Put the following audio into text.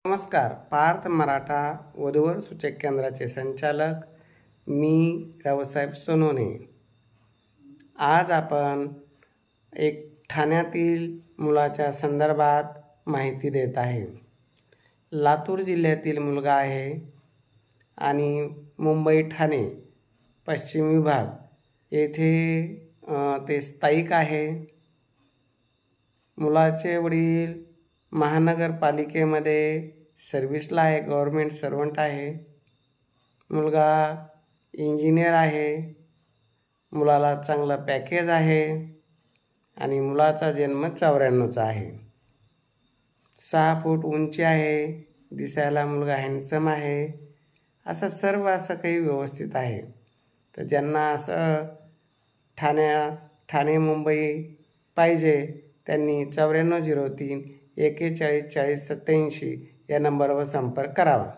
नमस्कार. पार्थ मराठा वधूवर सूचक केंद्राचे संचालक मी रावसाहेब सोनवणे. आज आपण एक ठाण्यातील मुलाच्या संदर्भात माहिती देत आहे. लातूर जिल्ह्यातील मुलगा आहे आणि मुंबई ठाणे पश्चिम विभाग येथे ते स्थायिक आहे. मुलाचे वडील महानगरपालिकेमध्ये सर्व्हिसला आहे, गव्हर्मेंट सर्वंट आहे. मुलगा इंजिनियर आहे. मुलाला चांगलं पॅकेज आहे आणि मुलाचा जन्म 94चा आहे. 6 फूट उंची आहे. दिसायला मुलगा हँडसम आहे. असं सर्व काही व्यवस्थित आहे. तर ज्यांना असं ठाणे मुंबई पाहिजे त्यांनी 9403 4140 87 या नंबरवर संपर्क करावा.